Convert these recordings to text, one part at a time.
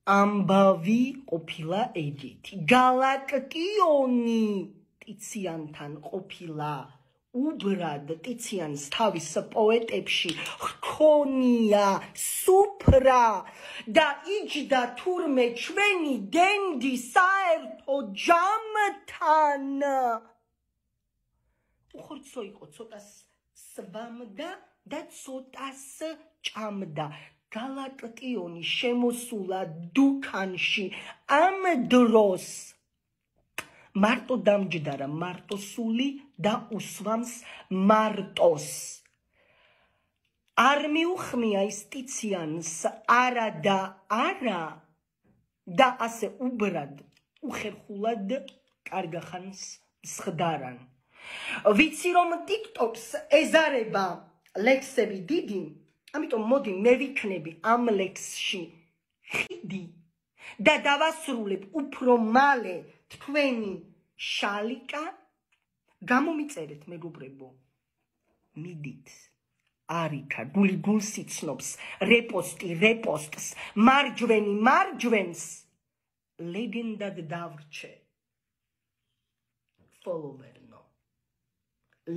ამბავი ყოფილა ეგეთი. გალაკტიონი ტიციანთან ყოფილა უბრად ტიციანს თავის პოეტებში ჰქონია სუფრა და იჯდა თურმე ჩვენი დენდი საერთო ჯამთან. უხორცო იყო ცოტას სვამდა და ცოტას ჭამდა. გალაკტიონი შემოსულა დუქანში ამ დროს მარტო დამჯდარა მარტოსული და უსვამს მარტოს. არ მიუხმია ის ტიციანს არა და არა და ასე უბრად უხერხულად კარგახანს მსხდარან. ვიცი რომ TikTok-ს ეზარება ლექსები დიდი, ამიტომ მოდი მე ვიქნები ამ ლექსში ხიდი და დავასრულებ უფრო მალე თქვენი შალიკა. გამომიწერეთ მეგობრებო, მიდით არიქა გული გულს იცნობს, რეპოსტი რეპოსტს, მარჯვენი მარჯვენს ლეგენდად დავრჩე. follower-ნო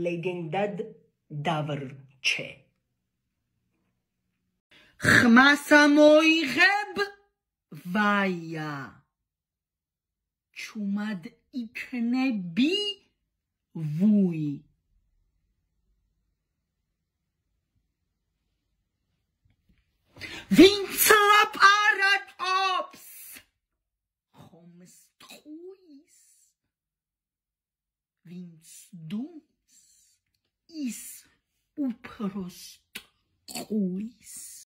ლეგენდად დავრჩე. ხმასა მოიღებ ვაია, ჩუმად იქნები ვუი. ვინც ლაპარაკობს ხომს ტყუის, ვინც დუმს ის უფროს ტყუის.